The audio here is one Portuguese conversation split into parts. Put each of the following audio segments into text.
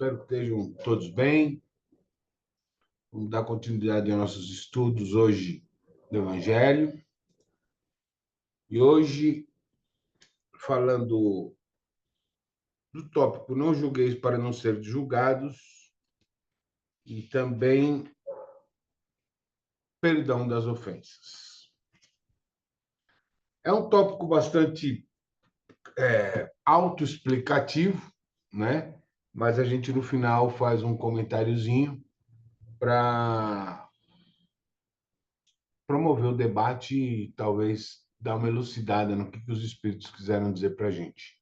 Espero que estejam todos bem. Vamos dar continuidade aos nossos estudos hoje do Evangelho. E hoje, falando do tópico não julgueis para não ser julgados e também perdão das ofensas. É um tópico bastante autoexplicativo, né? Mas a gente no final faz um comentáriozinho para promover o debate e talvez dar uma elucidada no que os espíritos quiseram dizer para a gente.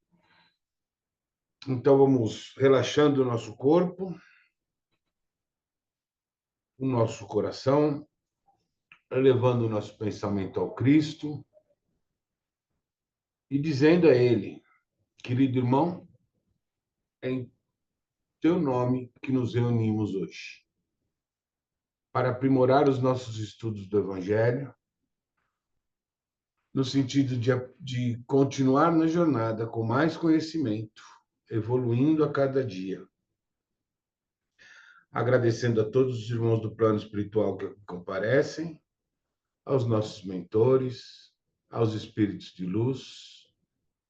Então, vamos relaxando o nosso corpo, o nosso coração, elevando o nosso pensamento ao Cristo e dizendo a Ele, querido irmão, é em teu nome que nos reunimos hoje, para aprimorar os nossos estudos do Evangelho, no sentido de continuar na jornada com mais conhecimento, evoluindo a cada dia. Agradecendo a todos os irmãos do plano espiritual que comparecem, aos nossos mentores, aos espíritos de luz.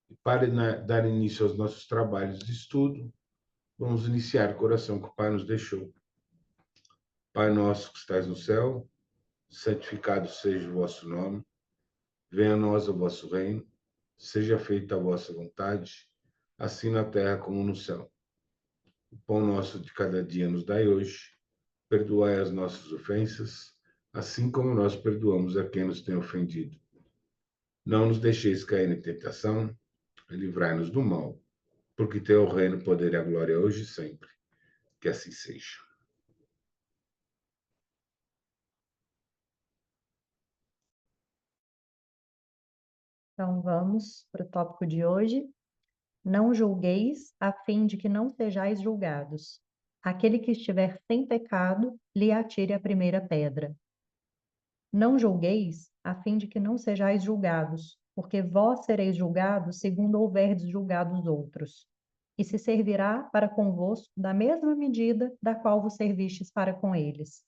E para dar início aos nossos trabalhos de estudo, vamos iniciar o coração que o Pai nos deixou. Pai nosso que estais no céu, santificado seja o vosso nome. Venha a nós o vosso reino. Seja feita a vossa vontade, assim na terra como no céu. O pão nosso de cada dia nos dai hoje. Perdoai as nossas ofensas, assim como nós perdoamos a quem nos tem ofendido. Não nos deixeis cair em tentação, e livrai-nos do mal, porque teu o reino, o poder e a glória hoje e sempre. Que assim seja. Então, vamos para o tópico de hoje. Não julgueis, a fim de que não sejais julgados. Aquele que estiver sem pecado, lhe atire a primeira pedra. Não julgueis, a fim de que não sejais julgados, porque vós sereis julgados segundo houverdes julgado os outros. E se servirá para convosco da mesma medida da qual vos servistes para com eles.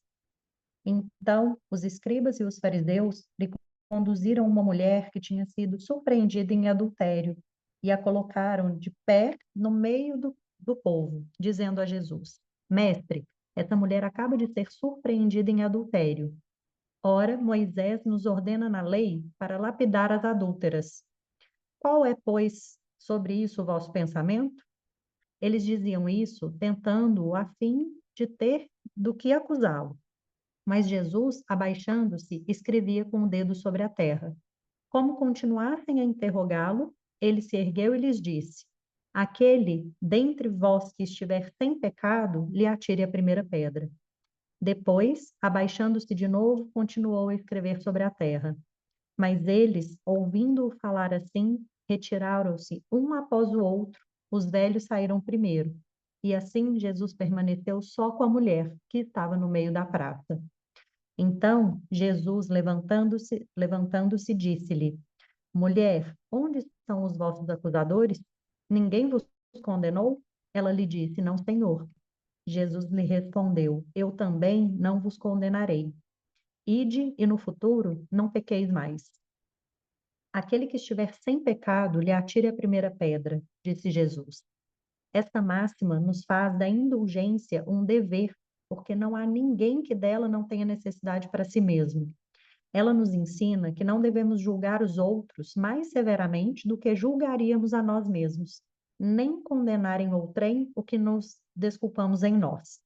Então, os escribas e os fariseus lhe conduziram uma mulher que tinha sido surpreendida em adultério e a colocaram de pé no meio do povo, dizendo a Jesus: Mestre, essa mulher acaba de ser surpreendida em adultério. Ora, Moisés nos ordena na lei para lapidar as adúlteras. Qual é, pois, sobre isso o vosso pensamento? Eles diziam isso tentando-o a fim de ter do que acusá-lo. Mas Jesus, abaixando-se, escrevia com o dedo sobre a terra. Como continuassem a interrogá-lo, ele se ergueu e lhes disse: Aquele dentre vós que estiver sem pecado, lhe atire a primeira pedra. Depois, abaixando-se de novo, continuou a escrever sobre a terra. Mas eles, ouvindo-o falar assim, retiraram-se um após o outro. Os velhos saíram primeiro. E assim Jesus permaneceu só com a mulher, que estava no meio da praça. Então, Jesus, levantando-se, disse-lhe: Mulher, onde estão os vossos acusadores? Ninguém vos condenou? Ela lhe disse: Não, Senhor. Jesus lhe respondeu: Eu também não vos condenarei. Ide e no futuro não pequeis mais. Aquele que estiver sem pecado, lhe atire a primeira pedra, disse Jesus. Esta máxima nos faz da indulgência um dever, porque não há ninguém que dela não tenha necessidade para si mesmo. Ela nos ensina que não devemos julgar os outros mais severamente do que julgaríamos a nós mesmos, nem condenar em outrem o que nos desculpamos em nós.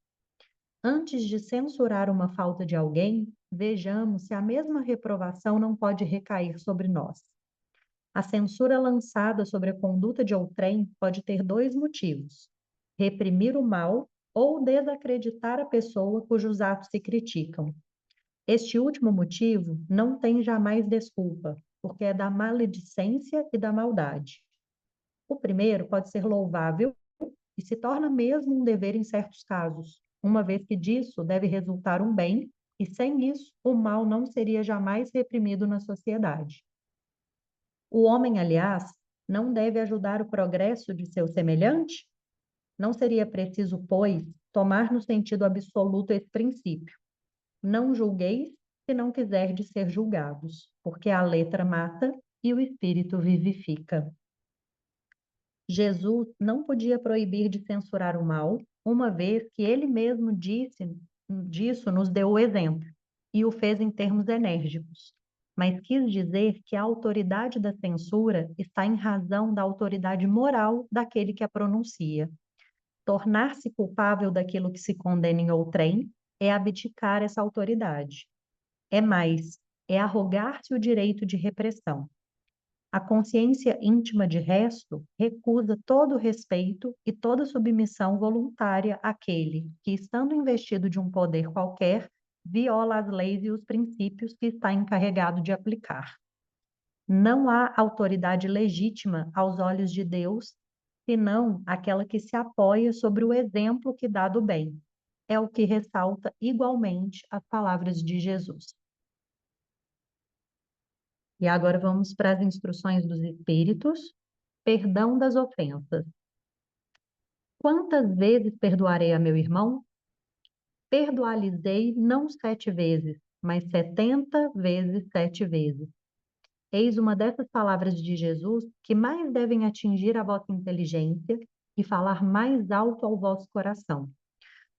Antes de censurar uma falta de alguém, vejamos se a mesma reprovação não pode recair sobre nós. A censura lançada sobre a conduta de outrem pode ter dois motivos: reprimir o mal ou desacreditar a pessoa cujos atos se criticam. Este último motivo não tem jamais desculpa, porque é da maledicência e da maldade. O primeiro pode ser louvável e se torna mesmo um dever em certos casos, uma vez que disso deve resultar um bem, e sem isso o mal não seria jamais reprimido na sociedade. O homem, aliás, não deve ajudar o progresso de seu semelhante? Não seria preciso, pois, tomar no sentido absoluto esse princípio. Não julgueis se não quiserdes ser julgados, porque a letra mata e o espírito vivifica. Jesus não podia proibir de censurar o mal, uma vez que ele mesmo disso nos deu o exemplo, e o fez em termos enérgicos. Mas quis dizer que a autoridade da censura está em razão da autoridade moral daquele que a pronuncia. Tornar-se culpável daquilo que se condena em outrem é abdicar essa autoridade. É mais, é arrogar-se o direito de repressão. A consciência íntima, de resto, recusa todo respeito e toda submissão voluntária àquele que, estando investido de um poder qualquer, viola as leis e os princípios que está encarregado de aplicar. Não há autoridade legítima aos olhos de Deus, senão aquela que se apoia sobre o exemplo que dá do bem. É o que ressalta igualmente as palavras de Jesus. E agora vamos para as instruções dos Espíritos. Perdão das ofensas. Quantas vezes perdoarei a meu irmão? Perdoar-lhes-ei não 7 vezes, mas 70 vezes 7 vezes. Eis uma dessas palavras de Jesus que mais devem atingir a vossa inteligência e falar mais alto ao vosso coração.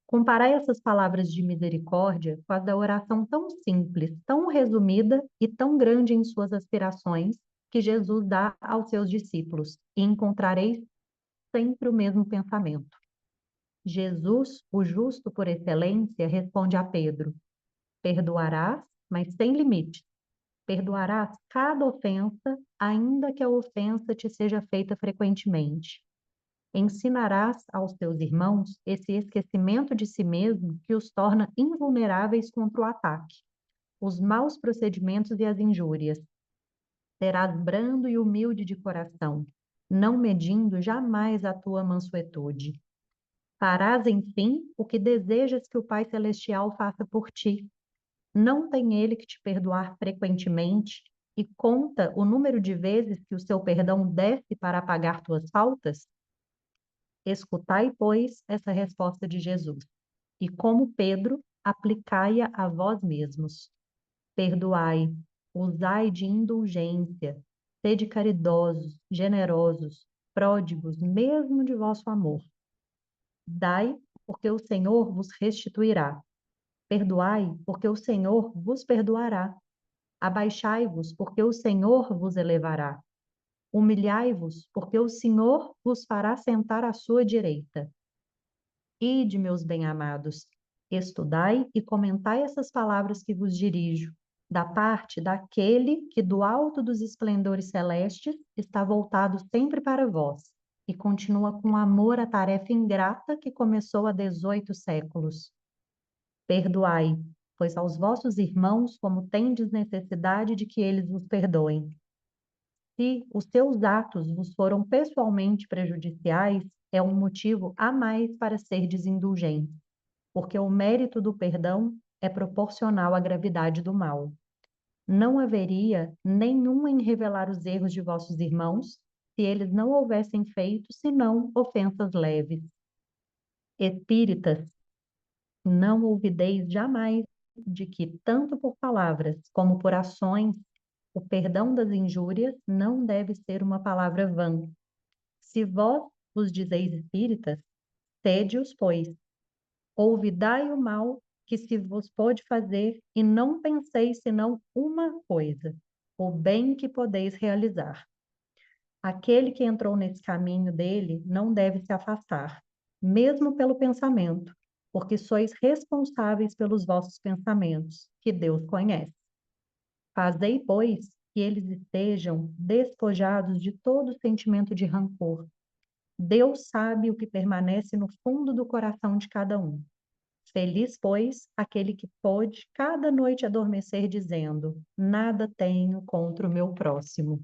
Comparai essas palavras de misericórdia com as da oração tão simples, tão resumida e tão grande em suas aspirações que Jesus dá aos seus discípulos, e encontrareis sempre o mesmo pensamento. Jesus, o justo por excelência, responde a Pedro: perdoarás, mas sem limite. Perdoarás cada ofensa, ainda que a ofensa te seja feita frequentemente. Ensinarás aos teus irmãos esse esquecimento de si mesmo que os torna invulneráveis contra o ataque, os maus procedimentos e as injúrias. Serás brando e humilde de coração, não medindo jamais a tua mansuetude. Farás, enfim, o que desejas que o Pai Celestial faça por ti. Não tem ele que te perdoar frequentemente e conta o número de vezes que o seu perdão desce para apagar tuas faltas? Escutai, pois, essa resposta de Jesus, e como Pedro, aplicai-a a vós mesmos. Perdoai, usai de indulgência, sede caridosos, generosos, pródigos mesmo de vosso amor. Dai, porque o Senhor vos restituirá. Perdoai, porque o Senhor vos perdoará. Abaixai-vos, porque o Senhor vos elevará. Humilhai-vos, porque o Senhor vos fará sentar à sua direita. Ide, meus bem-amados, estudai e comentai essas palavras que vos dirijo, da parte daquele que do alto dos esplendores celestes está voltado sempre para vós e continua com amor a tarefa ingrata que começou há 18 séculos. Perdoai, pois aos vossos irmãos como tendes necessidade de que eles vos perdoem. Se os seus atos vos foram pessoalmente prejudiciais, é um motivo a mais para ser indulgente, porque o mérito do perdão é proporcional à gravidade do mal. Não haveria nenhum em revelar os erros de vossos irmãos, se eles não houvessem feito, senão ofensas leves. Espíritas, não ouvideis jamais de que, tanto por palavras como por ações, o perdão das injúrias não deve ser uma palavra vã. Se vós vos dizeis espíritas, sede-os, pois. Olvidai o mal que se vos pode fazer e não penseis senão uma coisa, o bem que podeis realizar. Aquele que entrou nesse caminho dele não deve se afastar, mesmo pelo pensamento, porque sois responsáveis pelos vossos pensamentos, que Deus conhece. Fazei, pois, que eles estejam despojados de todo sentimento de rancor. Deus sabe o que permanece no fundo do coração de cada um. Feliz, pois, aquele que pôde cada noite adormecer dizendo: nada tenho contra o meu próximo.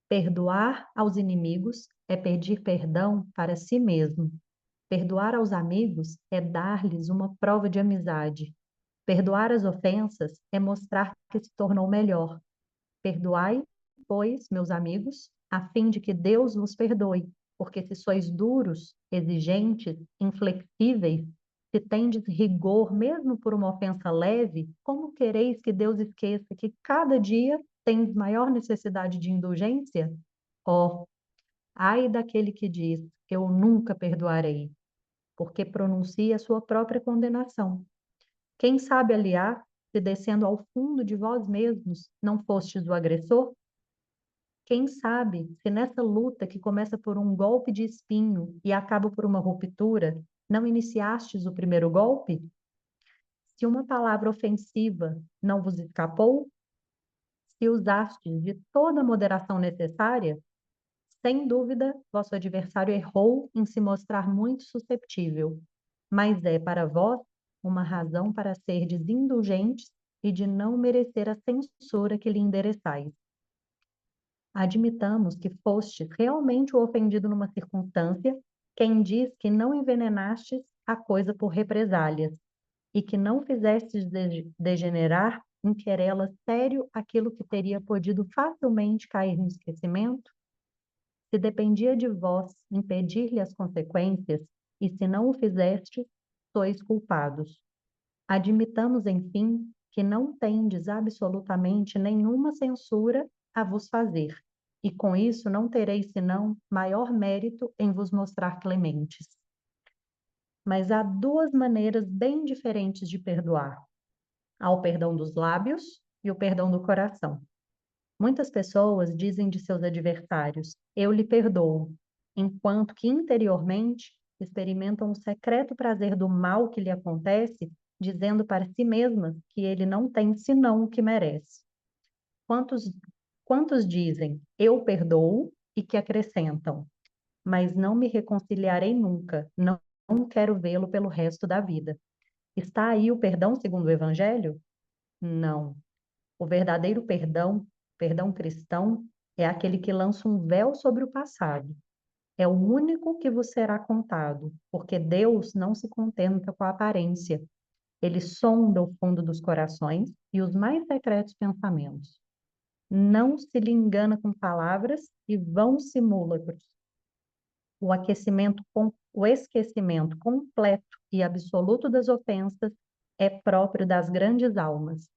Perdoar aos inimigos é pedir perdão para si mesmo. Perdoar aos amigos é dar-lhes uma prova de amizade. Perdoar as ofensas é mostrar que se tornou melhor. Perdoai, pois, meus amigos, a fim de que Deus vos perdoe, porque se sois duros, exigentes, inflexíveis, se tendes rigor mesmo por uma ofensa leve, como quereis que Deus esqueça que cada dia tens maior necessidade de indulgência? Ó, ai daquele que diz, eu nunca perdoarei, porque pronuncia a sua própria condenação. Quem sabe, aliás, se descendo ao fundo de vós mesmos não fostes o agressor? Quem sabe se nessa luta que começa por um golpe de espinho e acaba por uma ruptura, não iniciastes o primeiro golpe? Se uma palavra ofensiva não vos escapou, se usastes de toda a moderação necessária, sem dúvida, vosso adversário errou em se mostrar muito susceptível, mas é para vós uma razão para serdes indulgentes e de não merecer a censura que lhe endereçais. Admitamos que fostes realmente o ofendido numa circunstância, quem diz que não envenenastes a coisa por represálias e que não fizestes degenerar em querela sério aquilo que teria podido facilmente cair no esquecimento? Se dependia de vós impedir-lhe as consequências, e se não o fizestes, sois culpados. Admitamos, enfim, que não tendes absolutamente nenhuma censura a vos fazer, e com isso não tereis senão maior mérito em vos mostrar clementes. Mas há duas maneiras bem diferentes de perdoar: há o perdão dos lábios e o perdão do coração. Muitas pessoas dizem de seus adversários, eu lhe perdoo, enquanto que interiormente experimentam o secreto prazer do mal que lhe acontece, dizendo para si mesmas que ele não tem senão o que merece. Quantos, quantos dizem, eu perdoo, e que acrescentam, mas não me reconciliarei nunca, não quero vê-lo pelo resto da vida. Está aí o perdão segundo o Evangelho? Não. O verdadeiro perdão, perdão cristão, é aquele que lança um véu sobre o passado. É o único que vos será contado, porque Deus não se contenta com a aparência. Ele sonda o fundo dos corações e os mais secretos pensamentos. Não se lhe engana com palavras e vãos simulacros. O esquecimento completo e absoluto das ofensas é próprio das grandes almas.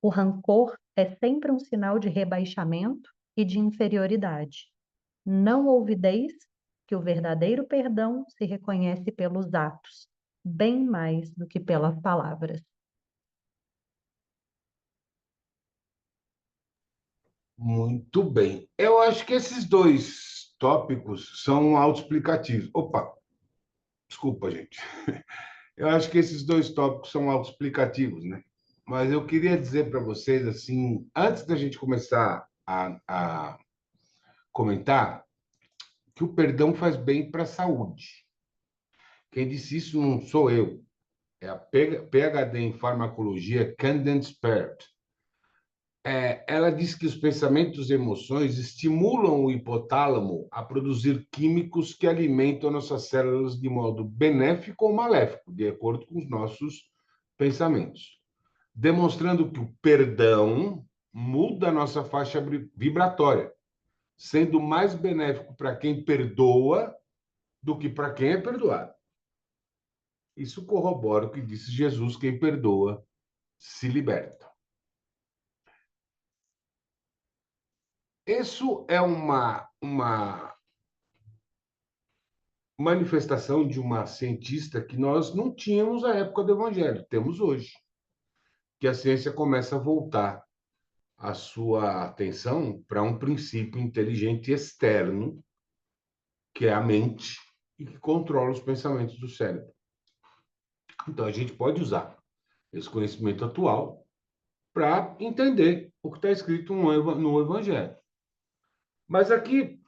O rancor é sempre um sinal de rebaixamento e de inferioridade. Não ouvideis que o verdadeiro perdão se reconhece pelos atos, bem mais do que pelas palavras. Muito bem. Eu acho que esses dois tópicos são autoexplicativos. Opa, desculpa, gente. Eu acho que esses dois tópicos são autoexplicativos, né? Mas eu queria dizer para vocês, assim, antes da gente começar a comentar, que o perdão faz bem para a saúde. Quem disse isso não sou eu, é a PhD em farmacologia Candace Pert. Ela diz que os pensamentos e emoções estimulam o hipotálamo a produzir químicos que alimentam nossas células de modo benéfico ou maléfico, de acordo com os nossos pensamentos, demonstrando que o perdão muda a nossa faixa vibratória, sendo mais benéfico para quem perdoa do que para quem é perdoado. Isso corrobora o que disse Jesus: quem perdoa se liberta. Isso é uma manifestação de uma cientista que nós não tínhamos na época do Evangelho, temos hoje, que a ciência começa a voltar a sua atenção para um princípio inteligente externo, que é a mente, e que controla os pensamentos do cérebro. Então, a gente pode usar esse conhecimento atual para entender o que está escrito no Evangelho. Mas aqui,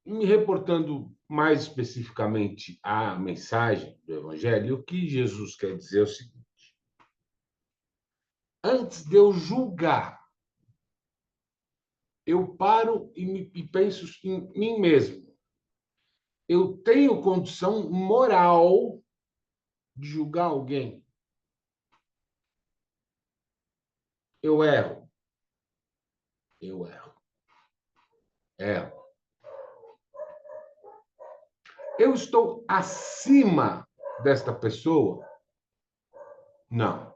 me reportando mais especificamente à mensagem do Evangelho, o que Jesus quer dizer é o seguinte: antes de eu julgar, eu paro e penso em mim mesmo. Eu tenho condição moral de julgar alguém? Eu erro. Eu erro. Erro. Eu estou acima desta pessoa? Não,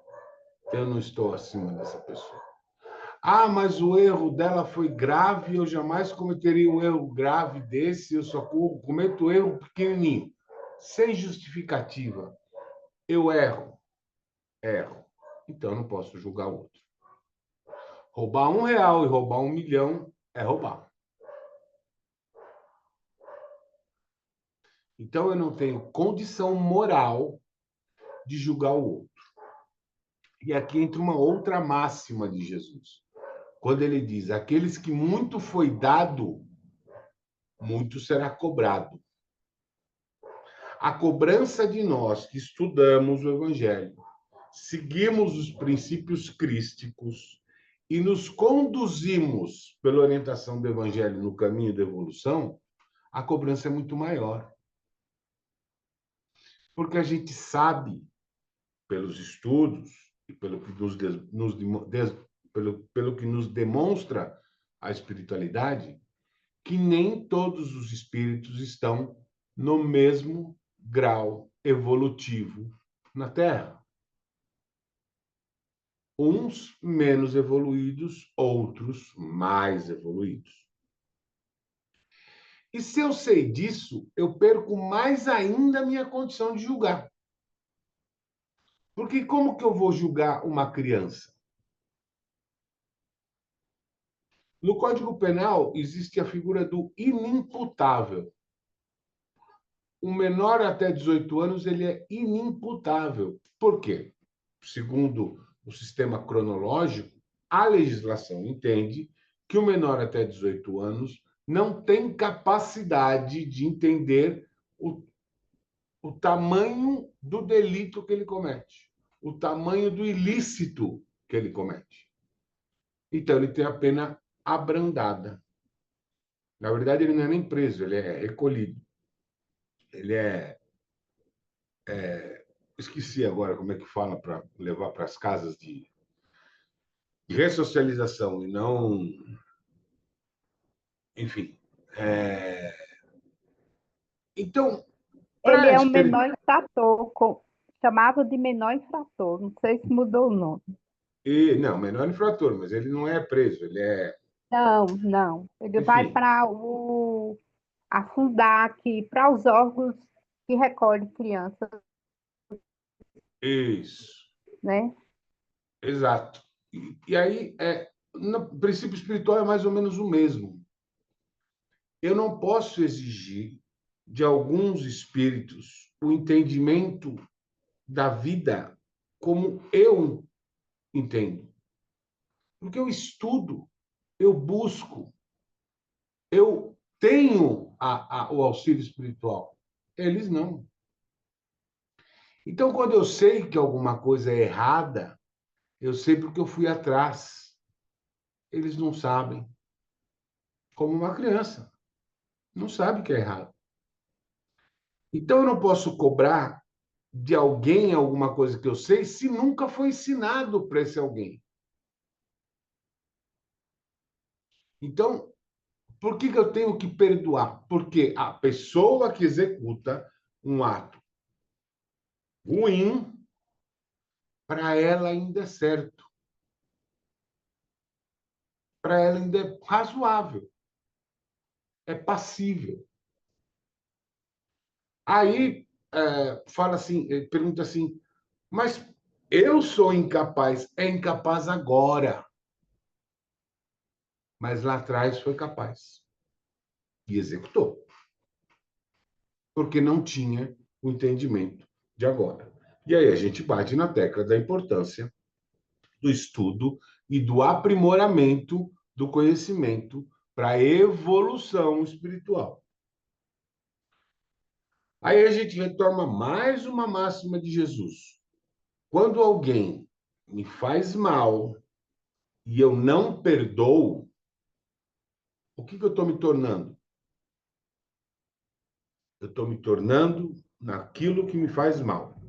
eu não estou acima dessa pessoa. Ah, mas o erro dela foi grave, eu jamais cometeria um erro grave desse, eu só cometo erro pequenininho. Sem justificativa. Eu erro. Erro. Então eu não posso julgar o outro. Roubar R$ 1 e roubar 1 milhão é roubar. Então eu não tenho condição moral de julgar o outro. E aqui entra uma outra máxima de Jesus. Quando ele diz: aqueles que muito foi dado, muito será cobrado. A cobrança de nós que estudamos o Evangelho, seguimos os princípios crísticos e nos conduzimos pela orientação do Evangelho no caminho da evolução, a cobrança é muito maior. Porque a gente sabe, pelos estudos e pelo que pelo que nos demonstra a espiritualidade, que nem todos os espíritos estão no mesmo grau evolutivo na Terra. Uns menos evoluídos, outros mais evoluídos. E se eu sei disso, eu perco mais ainda a minha condição de julgar. Porque como que eu vou julgar uma criança? No Código Penal existe a figura do inimputável. O menor até 18 anos ele é inimputável. Por quê? Segundo o sistema cronológico, a legislação entende que o menor até 18 anos não tem capacidade de entender o tamanho do delito que ele comete, o tamanho do ilícito que ele comete. Então, ele tem a pena abrandada. Na verdade, ele não é nem preso, ele é recolhido. Ele esqueci agora como é que fala para levar para as casas de ressocialização e não. Enfim. Então, Ele para a é um espiritualidade. menor infrator, chamado de menor infrator. Não sei se mudou o nome. Não, menor infrator, mas ele não é preso, ele é. Não, não. Ele vai Enfim, para a Fundac, para os órgãos que recolhem crianças, isso. né? Exato. E aí, no princípio espiritual é mais ou menos o mesmo. Eu não posso exigir de alguns espíritos o entendimento da vida como eu entendo. Porque eu estudo, eu busco, eu tenho o auxílio espiritual. Eles não. Então, quando eu sei que alguma coisa é errada, eu sei porque eu fui atrás. Eles não sabem. Como uma criança. Não sabe que é errado. Então, eu não posso cobrar de alguém alguma coisa que eu sei se nunca foi ensinado para esse alguém. Então, por que eu tenho que perdoar? Porque a pessoa que executa um ato ruim, para ela ainda é certo. Para ela ainda é razoável. É passível. Aí, fala assim, pergunta assim, mas eu sou incapaz. É incapaz agora. Mas lá atrás foi capaz. E executou. Porque não tinha o entendimento de agora. E aí a gente bate na tecla da importância do estudo e do aprimoramento do conhecimento para a evolução espiritual. Aí a gente retoma mais uma máxima de Jesus. Quando alguém me faz mal e eu não perdoo, o que eu estou me tornando? Eu estou me tornando naquilo que me faz mal.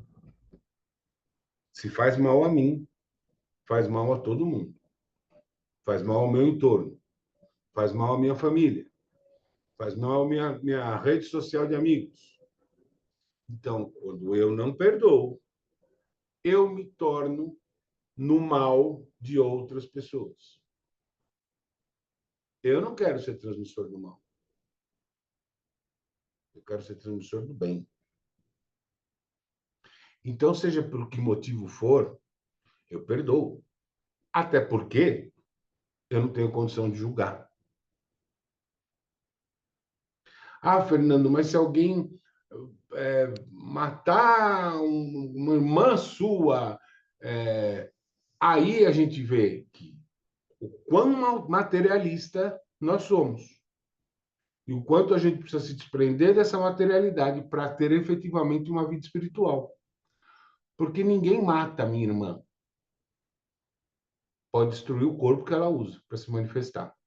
Se faz mal a mim, faz mal a todo mundo. Faz mal ao meu entorno. Faz mal à minha família. Faz mal à minha rede social de amigos. Então, quando eu não perdoo, eu me torno no mal de outras pessoas. Eu não quero ser transmissor do mal. Eu quero ser transmissor do bem. Então, seja por que motivo for, eu perdoo. Até porque eu não tenho condição de julgar. Ah, Fernando, mas se alguém matar uma irmã sua, aí a gente vê que o quão materialista nós somos. E o quanto a gente precisa se desprender dessa materialidade para ter efetivamente uma vida espiritual. Porque ninguém mata a minha irmã. Pode destruir o corpo que ela usa para se manifestar.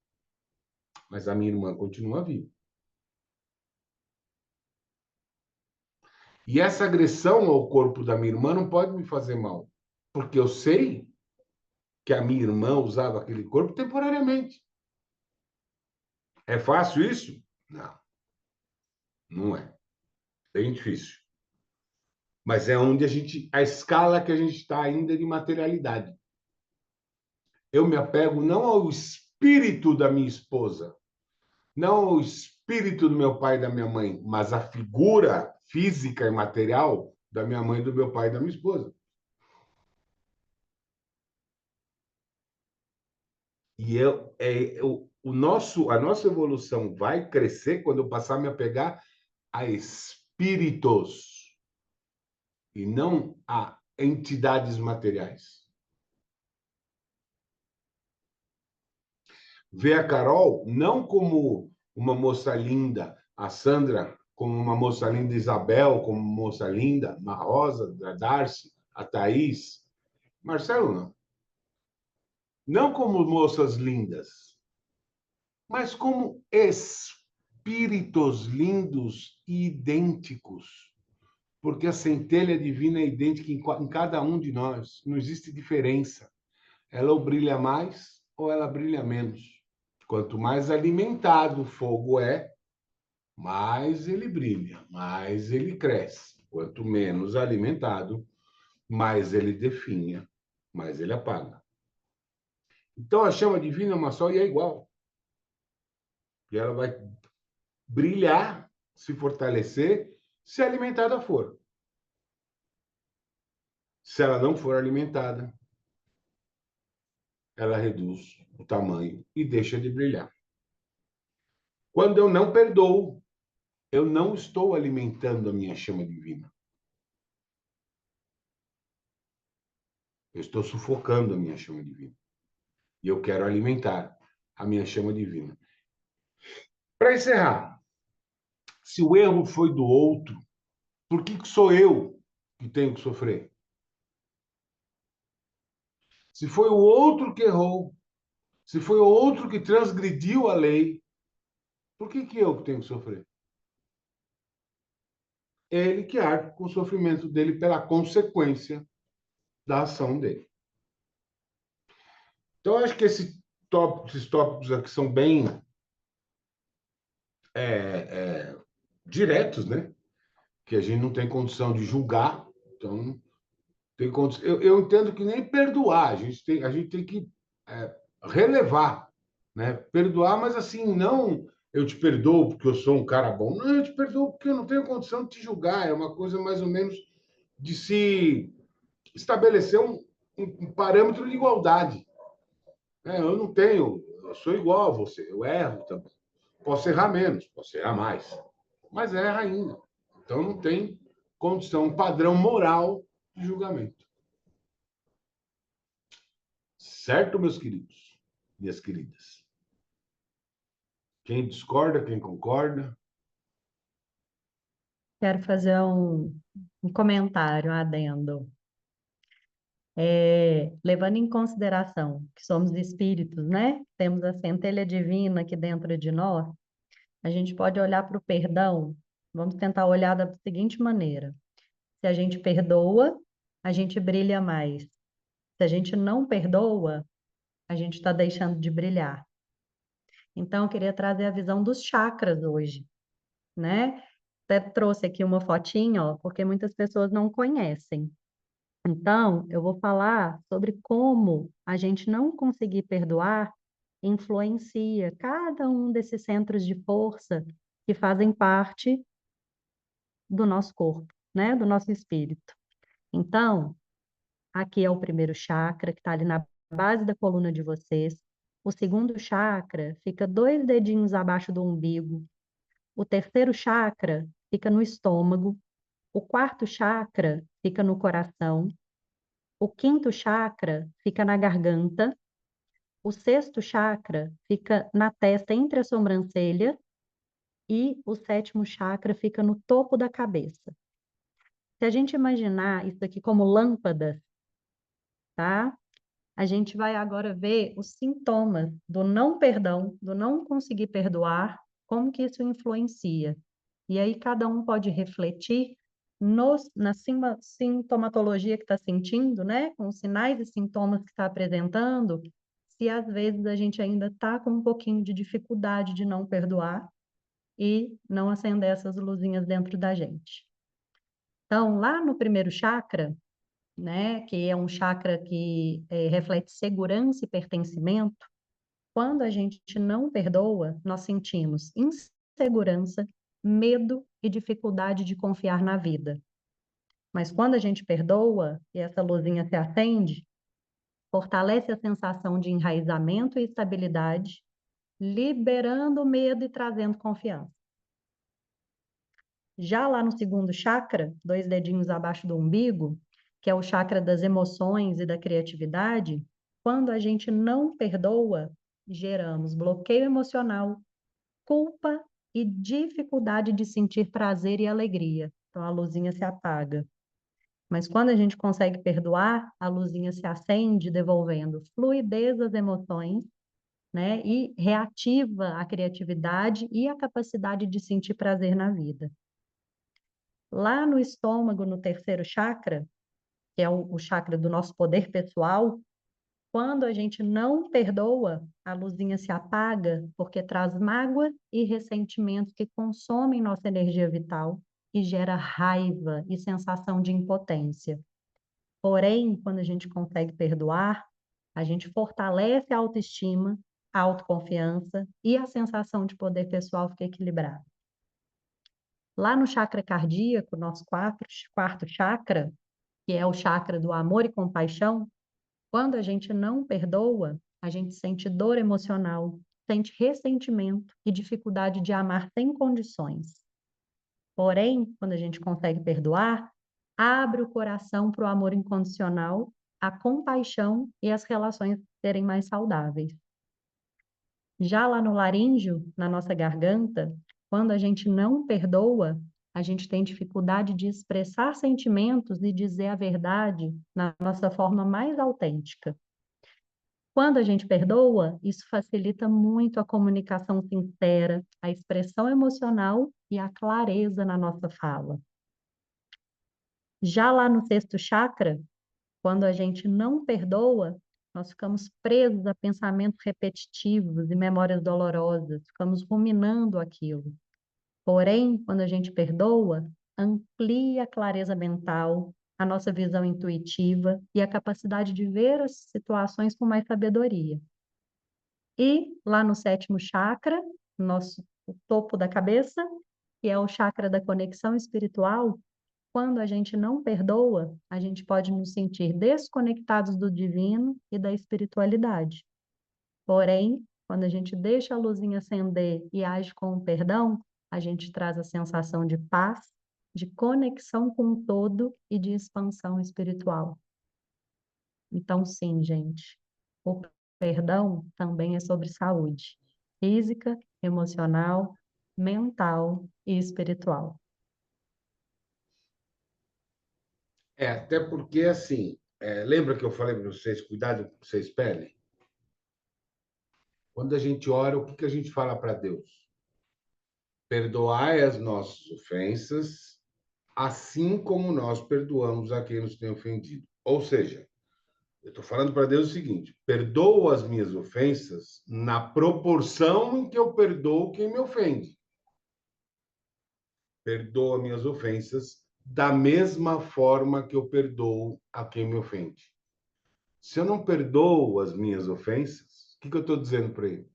Mas a minha irmã continua viva. E essa agressão ao corpo da minha irmã não pode me fazer mal. Porque eu sei que a minha irmã usava aquele corpo temporariamente. É fácil isso? Não, não é. Bem difícil. Mas é onde a escala que a gente está ainda de materialidade. Eu me apego não ao espírito da minha esposa, não ao espírito do meu pai e da minha mãe, mas à figura física e material da minha mãe, do meu pai e da minha esposa. A nossa evolução vai crescer quando eu passar a me apegar a espíritos e não a entidades materiais. Ver a Carol não como uma moça linda, a Sandra como uma moça linda, Isabel como uma moça linda, a Rosa, a Darcy, a Thaís, Marcelo não. Não como moças lindas, mas como espíritos lindos e idênticos. Porque a centelha divina é idêntica em cada um de nós. Não existe diferença. Ela ou brilha mais ou ela brilha menos. Quanto mais alimentado o fogo é, mais ele brilha, mais ele cresce. Quanto menos alimentado, mais ele definha, mais ele apaga. Então a chama divina é uma só e é igual. E ela vai brilhar, se fortalecer, se alimentada for. Se ela não for alimentada, ela reduz o tamanho e deixa de brilhar. Quando eu não perdoo, eu não estou alimentando a minha chama divina. Eu estou sufocando a minha chama divina. E eu quero alimentar a minha chama divina. Para encerrar, se o erro foi do outro, por que sou eu que tenho que sofrer? Se foi o outro que errou, se foi o outro que transgrediu a lei, por que eu que tenho que sofrer? É ele que arca com o sofrimento dele pela consequência da ação dele. Então, eu acho que esses tópicos aqui são bem diretos, né? Que a gente não tem condição de julgar. Então, tem condição. Eu entendo que nem perdoar, a gente tem que relevar, né? Perdoar, mas assim, não eu te perdoo porque eu sou um cara bom. Não, eu te perdoo porque eu não tenho condição de te julgar. É uma coisa mais ou menos de se estabelecer um parâmetro de igualdade. Eu não tenho, eu sou igual a você, eu erro também. Posso errar menos, posso errar mais, mas erra ainda. Então não tem condição, um padrão moral de julgamento. Certo, meus queridos, minhas queridas? Quem discorda, quem concorda? Quero fazer um comentário, um adendo. Levando em consideração que somos espíritos, né? Temos a centelha divina aqui dentro de nós, a gente pode olhar para o perdão, vamos tentar olhar da seguinte maneira: se a gente perdoa, a gente brilha mais. Se a gente não perdoa, a gente está deixando de brilhar. Então, eu queria trazer a visão dos chakras hoje, né? até trouxe aqui uma fotinha, ó, porque muitas pessoas não conhecem. Então, eu vou falar sobre como a gente não conseguir perdoar influencia cada um desses centros de força que fazem parte do nosso corpo, né? Do nosso espírito. Então, aqui é o primeiro chakra, que está ali na base da coluna de vocês. O segundo chakra fica 2 dedinhos abaixo do umbigo. O terceiro chakra fica no estômago. O quarto chakra fica no coração. O quinto chakra fica na garganta. O sexto chakra fica na testa, entre a sobrancelha. E o sétimo chakra fica no topo da cabeça. Se a gente imaginar isso aqui como lâmpadas, tá? A gente vai agora ver os sintomas do não perdão, do não conseguir perdoar, como que isso influencia. E aí cada um pode refletir na sintomatologia que está sentindo, né? Com os sinais e sintomas que está apresentando, se às vezes a gente ainda está com um pouquinho de dificuldade de não perdoar e não acender essas luzinhas dentro da gente. Então, lá no primeiro chakra, né, que é um chakra que reflete segurança e pertencimento, quando a gente não perdoa, nós sentimos insegurança, medo e dificuldade de confiar na vida. Mas quando a gente perdoa e essa luzinha se acende, fortalece a sensação de enraizamento e estabilidade, liberando o medo e trazendo confiança. Já lá no segundo chakra, 2 dedinhos abaixo do umbigo, que é o chakra das emoções e da criatividade, quando a gente não perdoa, geramos bloqueio emocional, culpa e dificuldade de sentir prazer e alegria. Então a luzinha se apaga. Mas quando a gente consegue perdoar, a luzinha se acende, devolvendo fluidez às emoções, né? E reativa a criatividade e a capacidade de sentir prazer na vida. Lá no estômago, no terceiro chakra, que é o chakra do nosso poder pessoal, quando a gente não perdoa, a luzinha se apaga porque traz mágoa e ressentimento que consomem nossa energia vital e gera raiva e sensação de impotência. Porém, quando a gente consegue perdoar, a gente fortalece a autoestima, a autoconfiança e a sensação de poder pessoal fica equilibrada. Lá no chakra cardíaco, nosso quarto chakra, que é o chakra do amor e compaixão, quando a gente não perdoa, a gente sente dor emocional, sente ressentimento e dificuldade de amar sem condições. Porém, quando a gente consegue perdoar, abre o coração para o amor incondicional, a compaixão e as relações serem mais saudáveis. Já lá no laríngeo, na nossa garganta, quando a gente não perdoa, a gente tem dificuldade de expressar sentimentos e dizer a verdade na nossa forma mais autêntica. Quando a gente perdoa, isso facilita muito a comunicação sincera, a expressão emocional e a clareza na nossa fala. Já lá no sexto chakra, quando a gente não perdoa, nós ficamos presos a pensamentos repetitivos e memórias dolorosas, ficamos ruminando aquilo. Porém, quando a gente perdoa, amplia a clareza mental, a nossa visão intuitiva e a capacidade de ver as situações com mais sabedoria. E lá no sétimo chakra, o topo da cabeça, que é o chakra da conexão espiritual, quando a gente não perdoa, a gente pode nos sentir desconectados do divino e da espiritualidade. Porém, quando a gente deixa a luzinha acender e age com o perdão, a gente traz a sensação de paz, de conexão com o todo e de expansão espiritual. Então, sim, gente, o perdão também é sobre saúde física, emocional, mental e espiritual. Até porque, assim, lembra que eu falei para vocês, cuidado com o que vocês pedem? Quando a gente ora, o que a gente fala para Deus? Perdoai as nossas ofensas, assim como nós perdoamos a quem nos tem ofendido. Ou seja, eu estou falando para Deus o seguinte: perdoo as minhas ofensas na proporção em que eu perdoo quem me ofende. Perdoa minhas ofensas da mesma forma que eu perdoo a quem me ofende. Se eu não perdoo as minhas ofensas, o que eu estou dizendo para ele?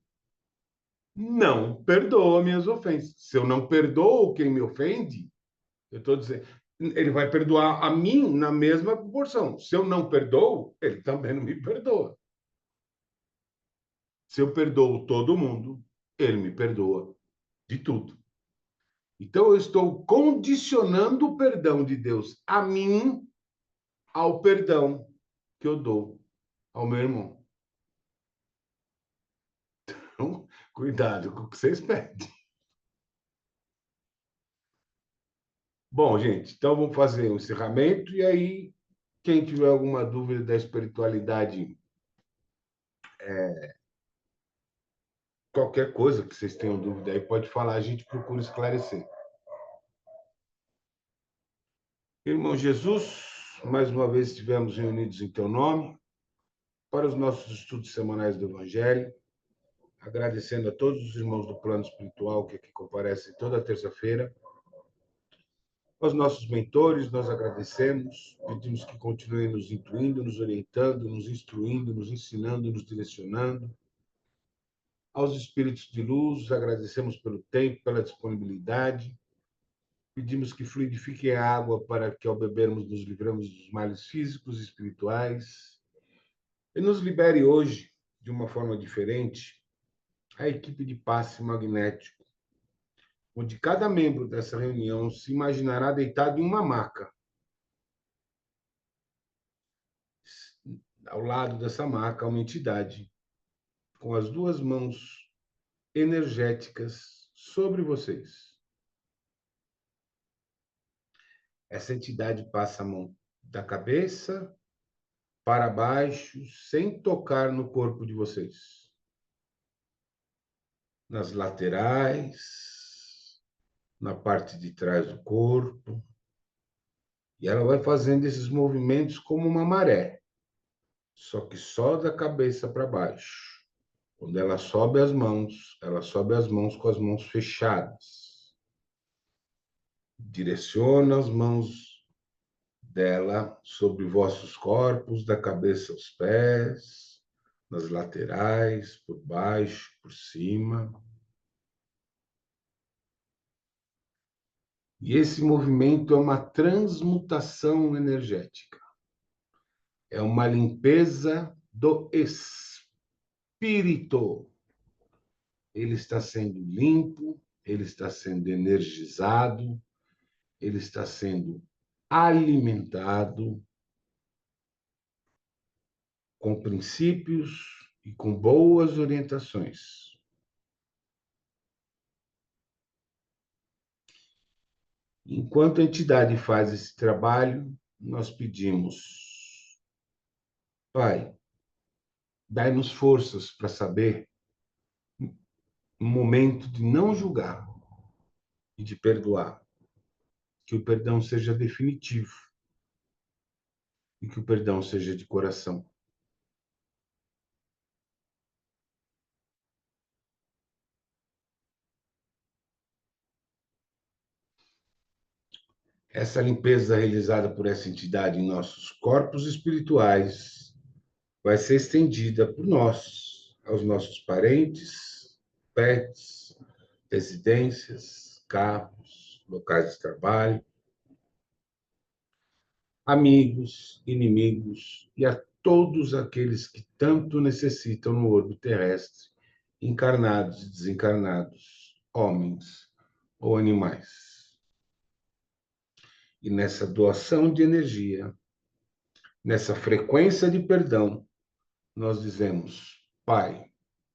Não perdoa minhas ofensas. Se eu não perdoo quem me ofende, eu estou dizendo, ele vai perdoar a mim na mesma proporção. Se eu não perdoo, ele também não me perdoa. Se eu perdoo todo mundo, ele me perdoa de tudo. Então, eu estou condicionando o perdão de Deus a mim ao perdão que eu dou ao meu irmão. Então, cuidado com o que vocês pedem. Bom, gente, então vamos fazer um encerramento e aí, quem tiver alguma dúvida da espiritualidade, qualquer coisa que vocês tenham dúvida aí, pode falar, a gente procura esclarecer. Irmão Jesus, mais uma vez estivemos reunidos em teu nome para os nossos estudos semanais do Evangelho, agradecendo a todos os irmãos do plano espiritual que aqui comparecem toda terça-feira. Aos nossos mentores, nós agradecemos, pedimos que continuem nos intuindo, nos orientando, nos instruindo, nos ensinando, nos direcionando. Aos espíritos de luz, agradecemos pelo tempo, pela disponibilidade. Pedimos que fluidifiquem a água para que, ao bebermos, nos livremos dos males físicos e espirituais. E nos libere hoje, de uma forma diferente, a equipe de passe magnético, onde cada membro dessa reunião se imaginará deitado em uma maca. Ao lado dessa maca, uma entidade com as duas mãos energéticas sobre vocês. Essa entidade passa a mão da cabeça para baixo, sem tocar no corpo de vocês. Nas laterais, na parte de trás do corpo. E ela vai fazendo esses movimentos como uma maré, só que só da cabeça para baixo. Quando ela sobe as mãos com as mãos fechadas. Direciona as mãos dela sobre vossos corpos, da cabeça aos pés, nas laterais, por baixo, por cima. E esse movimento é uma transmutação energética. É uma limpeza do espírito. Ele está sendo limpo, ele está sendo energizado, ele está sendo alimentado com princípios e com boas orientações. Enquanto a entidade faz esse trabalho, nós pedimos, Pai, dai-nos forças para saber o momento de não julgar e de perdoar. Que o perdão seja definitivo e que o perdão seja de coração. Essa limpeza realizada por essa entidade em nossos corpos espirituais vai ser estendida por nós, aos nossos parentes, pets, residências, carros, locais de trabalho, amigos, inimigos e a todos aqueles que tanto necessitam no orbe terrestre, encarnados e desencarnados, homens ou animais. E nessa doação de energia, nessa frequência de perdão, nós dizemos, Pai,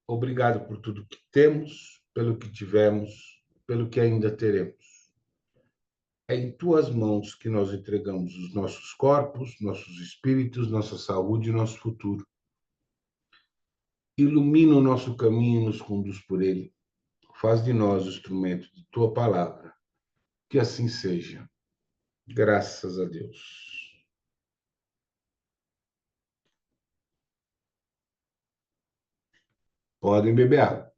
obrigado por tudo que temos, pelo que tivemos, pelo que ainda teremos. É em tuas mãos que nós entregamos os nossos corpos, nossos espíritos, nossa saúde e nosso futuro. Ilumina o nosso caminho e nos conduz por ele. Faz de nós o instrumento de tua palavra. Que assim seja. Graças a Deus. Podem beber água.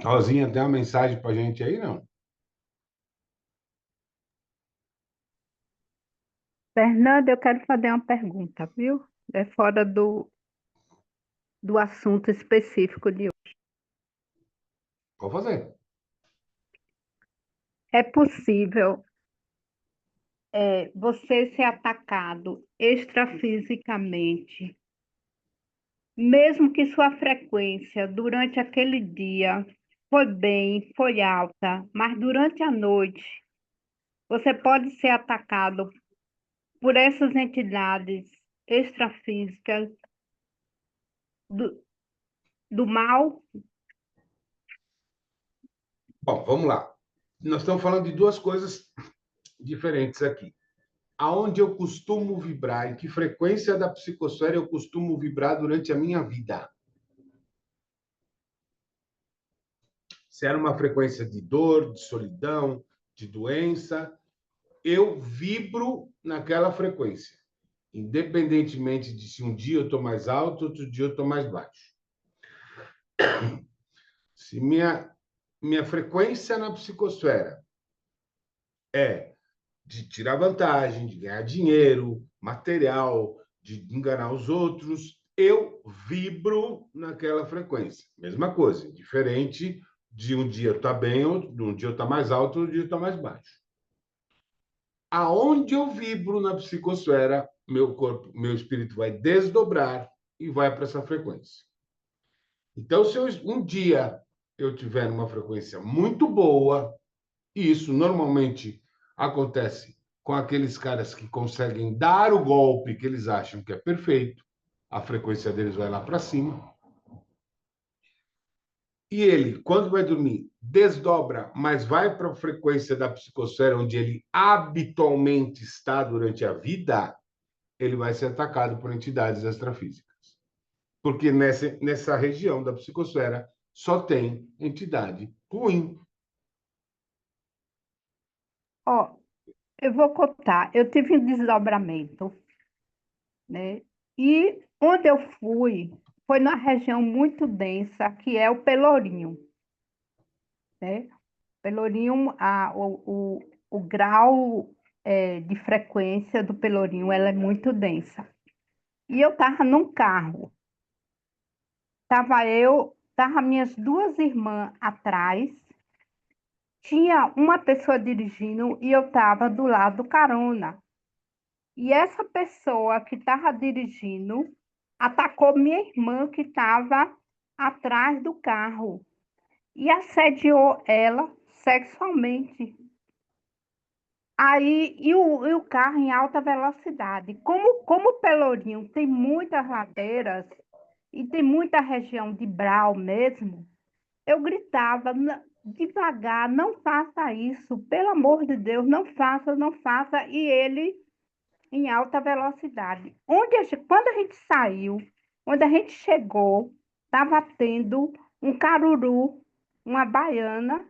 Rosinha, tem uma mensagem para a gente aí, não? Fernanda, eu quero fazer uma pergunta, viu? É fora do assunto específico de hoje. Vou fazer. É possível você ser atacado extrafisicamente, mesmo que sua frequência durante aquele dia foi alta, mas durante a noite você pode ser atacado por essas entidades extrafísicas do, do mal? Bom, vamos lá. Nós estamos falando de duas coisas diferentes aqui. Aonde eu costumo vibrar, em que frequência da psicosfera eu costumo vibrar durante a minha vida? Se era uma frequência de dor, de solidão, de doença, eu vibro naquela frequência, independentemente de se um dia eu estou mais alto, outro dia eu estou mais baixo. Se minha frequência na psicosfera é de tirar vantagem, de ganhar dinheiro, material, de enganar os outros, eu vibro naquela frequência. Mesma coisa, diferente de um dia estar bem, um dia eu estar mais alto, outro dia eu estar mais baixo. Aonde eu vibro na psicosfera, meu corpo, meu espírito vai desdobrar e vai para essa frequência. Então, se um dia eu tiver uma frequência muito boa, e isso normalmente acontece com aqueles caras que conseguem dar o golpe que eles acham que é perfeito, a frequência deles vai lá para cima. E ele, quando vai dormir, desdobra, mas vai para a frequência da psicosfera, onde ele habitualmente está durante a vida, ele vai ser atacado por entidades extrafísicas. Porque nessa região da psicosfera só tem entidade ruim. Ó, eu vou contar. Eu tive um desdobramento, né? E onde eu fui foi numa região muito densa, que é o Pelourinho, né? Pelourinho, o grau de frequência do Pelourinho, ela é muito densa. E eu estava num carro. Tava minhas duas irmãs atrás, tinha uma pessoa dirigindo e eu estava do lado do carona. E essa pessoa que estava dirigindo atacou minha irmã que estava atrás do carro e assediou ela sexualmente. Aí, e o carro em alta velocidade. Como o Pelourinho tem muitas ladeiras e tem muita região de brau mesmo, eu gritava, devagar, não faça isso, pelo amor de Deus, não faça, não faça. E ele em alta velocidade. Quando a gente saiu, onde a gente chegou, estava tendo um caruru, uma baiana,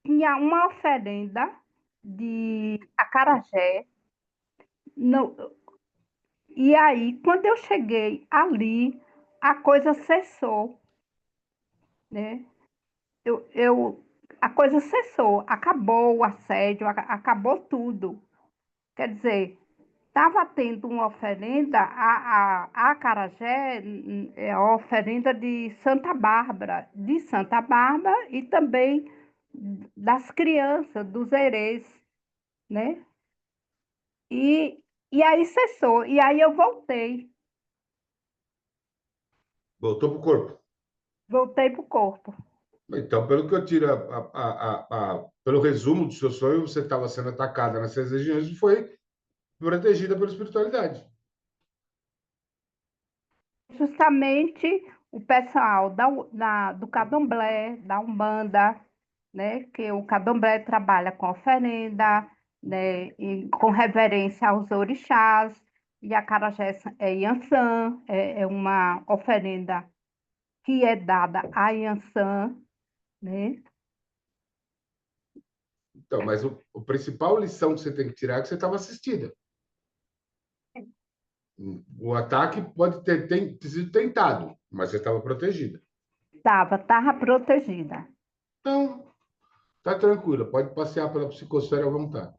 tinha uma oferenda de acarajé. No, e aí, quando eu cheguei ali, a coisa cessou, né? A coisa cessou, acabou o assédio, acabou tudo. Quer dizer, estava tendo uma oferenda, a acarajé é a oferenda de Santa Bárbara e também das crianças, dos herês, né? E aí cessou, e aí eu Voltou para o corpo. voltei para o corpo. Então, pelo que eu tiro, pelo resumo do seu sonho, você estava sendo atacada nessas regiões e foi protegida pela espiritualidade. Justamente o pessoal do Candomblé, da Umbanda, né, que o Candomblé trabalha com oferenda, né, e com reverência aos orixás, e a acarajé é Yansan, é uma oferenda que é dada a Yansan, né? Então, mas a principal lição que você tem que tirar é que você estava assistida. O ataque pode ter sido tentado, mas você estava protegida. Estava protegida. Então, tá tranquila, pode passear pela psicosfera à vontade.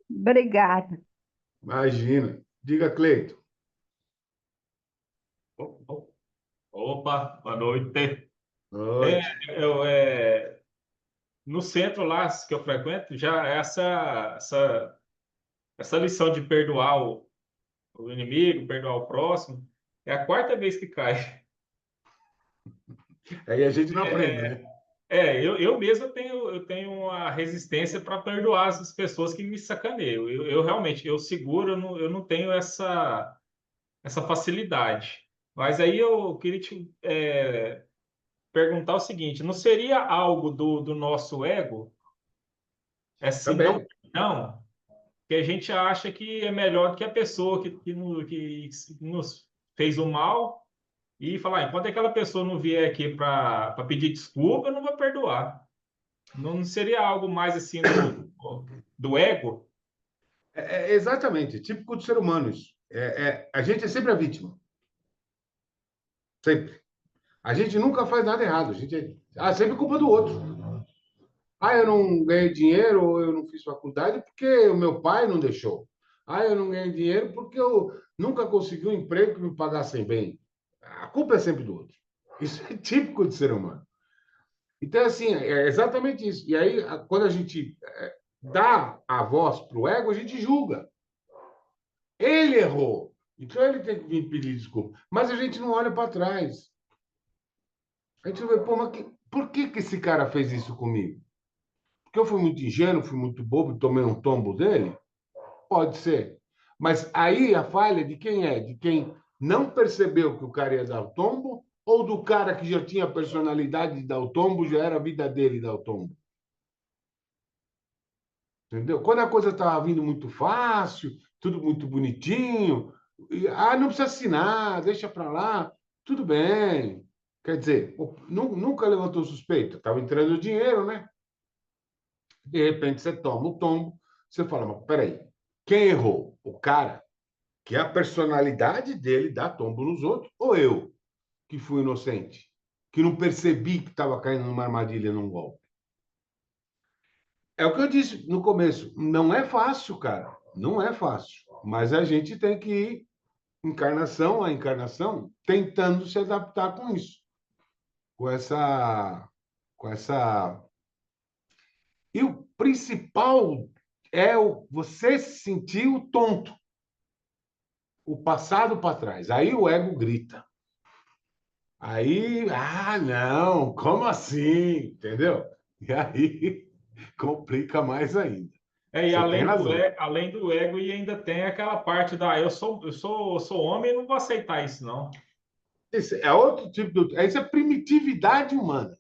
Obrigada. Imagina. Diga, Cleito. Opa, boa noite. É, Noite. no centro lá que eu frequento, já essa lição de perdoar o inimigo, perdoar o próximo, é a quarta vez que cai. Aí a gente não aprende, né? Eu mesmo eu tenho uma resistência para perdoar as pessoas que me sacaneiam. Eu realmente, eu seguro, eu não tenho essa facilidade. Mas aí eu queria te perguntar o seguinte: não seria algo do nosso ego, esse não, Também. não, que a gente acha que é melhor que a pessoa que nos fez o mal e falar, enquanto aquela pessoa não vier aqui para pedir desculpa, eu não vou perdoar. Não seria algo mais assim do ego? É exatamente, típico do ser humano isso. A gente é sempre a vítima. Sempre. A gente nunca faz nada errado. Sempre culpa do outro. Eu não ganhei dinheiro ou eu não fiz faculdade porque o meu pai não deixou. Eu não ganhei dinheiro porque eu nunca consegui um emprego que me pagassem bem. A culpa é sempre do outro. Isso é típico de ser humano. Então, assim, é exatamente isso. E aí, quando a gente dá a voz para o ego, a gente julga. Ele errou. Então ele tem que vir pedir desculpa. Mas a gente não olha para trás. A gente não vê, pô, por que esse cara fez isso comigo? Porque eu fui muito ingênuo, fui muito bobo e tomei um tombo dele? Pode ser. Mas aí a falha de quem é? De quem não percebeu que o cara ia dar o tombo ou do cara que já tinha a personalidade de dar o tombo, já era a vida dele dar o tombo? Entendeu? Quando a coisa estava vindo muito fácil, tudo muito bonitinho, não precisa assinar, deixa para lá, tudo bem. Quer dizer, nunca levantou suspeita, estava entrando dinheiro, né? De repente você toma o tombo, você fala, mas peraí, quem errou? O cara, que é a personalidade dele dá tombo nos outros, ou eu, que fui inocente, que não percebi que estava caindo numa armadilha, num golpe? É o que eu disse no começo, não é fácil, cara, não é fácil, mas a gente tem que ir encarnação a encarnação tentando se adaptar com isso, com essa. E o principal é você se sentir o tonto, o passado para trás. Aí o ego grita. Aí, não, como assim? Entendeu? E aí complica mais ainda. E Você tem razão. além do ego, e ainda tem aquela parte da eu sou homem e não vou aceitar isso, não. Esse é outro tipo de. Isso é primitividade humana.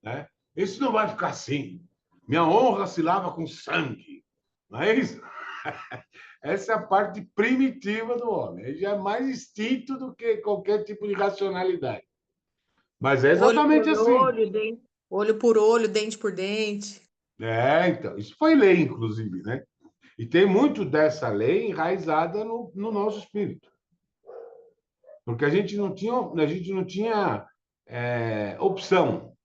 Né? Isso não vai ficar assim. Minha honra se lava com sangue. Não é isso? Essa é a parte primitiva do homem. Ele já é mais instinto do que qualquer tipo de racionalidade. Mas é Olho por exatamente assim. olho, olho por olho, dente por dente. Então, isso foi lei, inclusive, né? E tem muito dessa lei enraizada no nosso espírito. Porque a gente não tinha opção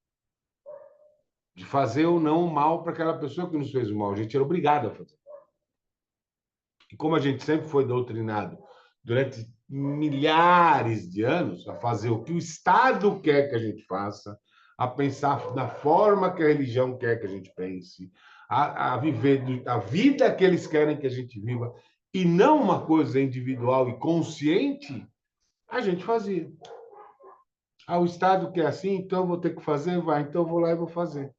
de fazer ou não o mal para aquela pessoa que nos fez o mal. A gente era obrigado a fazer. E como a gente sempre foi doutrinado durante milhares de anos a fazer o que o Estado quer que a gente faça, a pensar da forma que a religião quer que a gente pense, a viver a vida que eles querem que a gente viva, e não uma coisa individual e consciente, a gente fazia. O Estado quer assim, então eu vou ter que fazer, vai, então eu vou lá e vou fazer.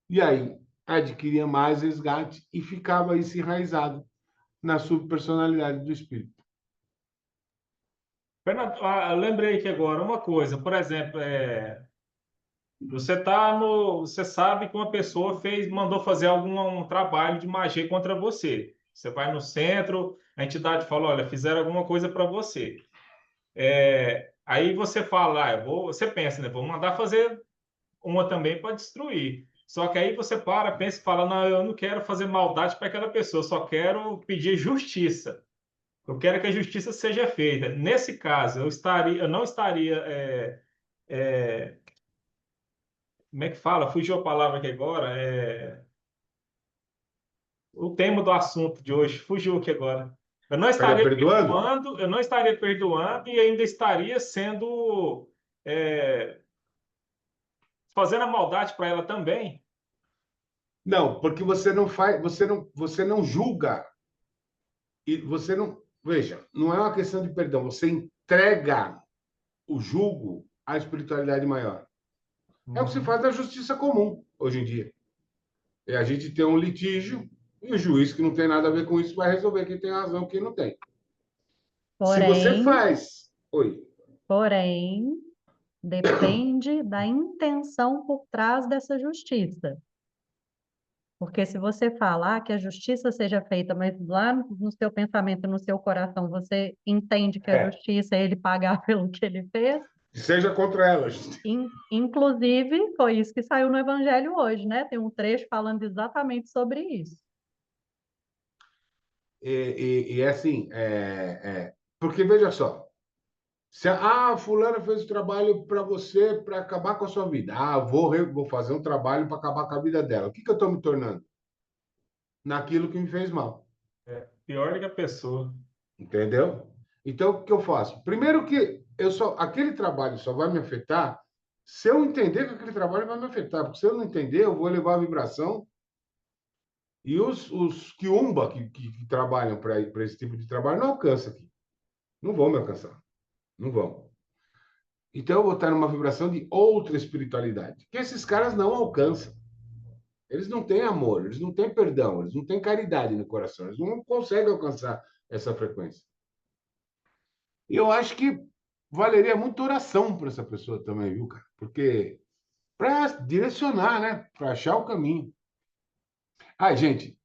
E aí adquiria mais resgate e ficava isso enraizado na subpersonalidade do espírito. Fernando, eu lembrei aqui agora uma coisa, por exemplo, você sabe que uma pessoa mandou fazer um trabalho de magia contra você. Você vai no centro, a entidade fala, olha, fizeram alguma coisa para você. Aí você fala, você pensa, né? Vou mandar fazer uma também para destruir. Só que aí você pensa e fala, não, eu não quero fazer maldade para aquela pessoa, eu só quero pedir justiça. Eu quero que a justiça seja feita. Nesse caso, eu não estaria. Como é que fala? Fugiu a palavra aqui agora. O tema do assunto de hoje fugiu aqui agora. Estaria perdoando? Eu não estaria perdoando e ainda estaria sendo é, fazendo a maldade para ela também. Não, porque você não faz, você não julga e você não, veja, não é uma questão de perdão, você entrega o julgo à espiritualidade maior. É o que se faz na justiça comum hoje em dia. É a gente ter um litígio e o juiz que não tem nada a ver com isso vai resolver quem tem razão e quem não tem. Se você Porém, faz, oi, porém, depende da intenção por trás dessa justiça. Porque se você falar que a justiça seja feita, mas lá no seu pensamento, no seu coração, você entende que a é, justiça é ele pagar pelo que ele fez, seja contra elas. inclusive foi isso que saiu no Evangelho hoje, né? Tem um trecho falando exatamente sobre isso. E assim, porque veja só, se fulano fez o trabalho para você para acabar com a sua vida. Vou fazer um trabalho para acabar com a vida dela. O que eu estou me tornando? Naquilo que me fez mal. Pior do que a pessoa. Entendeu? Então, o que eu faço? Primeiro que aquele trabalho só vai me afetar se eu entender que aquele trabalho vai me afetar. Porque se eu não entender, eu vou levar a vibração. E os quiumba que trabalham para esse tipo de trabalho não alcançam aqui. Não vão me alcançar. Não vão. Então, eu vou estar numa vibração de outra espiritualidade, que esses caras não alcançam. Eles não têm amor, eles não têm perdão, eles não têm caridade no coração, eles não conseguem alcançar essa frequência. E eu acho que valeria muito oração para essa pessoa também, viu, cara? Porque para direcionar, né? Para achar o caminho. Gente,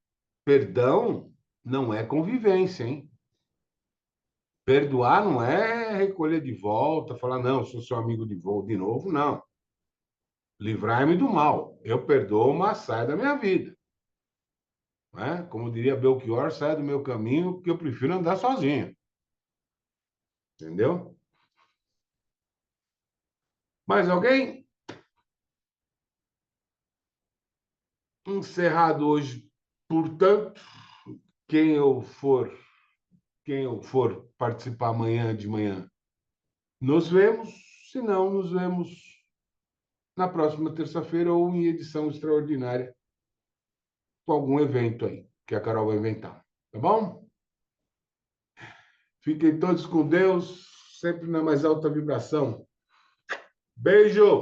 perdão não é convivência, hein? Perdoar não é recolher de volta, falar, não, sou seu amigo de volta de novo, não. Livrai-me do mal. Eu perdoo, mas sai da minha vida. Né? Como diria Belchior, sai do meu caminho, porque eu prefiro andar sozinho. Entendeu? Mais alguém? Encerrado hoje, portanto, quem eu for, quem eu for participar amanhã de manhã, nos vemos. Se não, nos vemos na próxima terça-feira ou em edição extraordinária com algum evento aí que a Carol vai inventar. Tá bom? Fiquem todos com Deus, sempre na mais alta vibração. Beijo!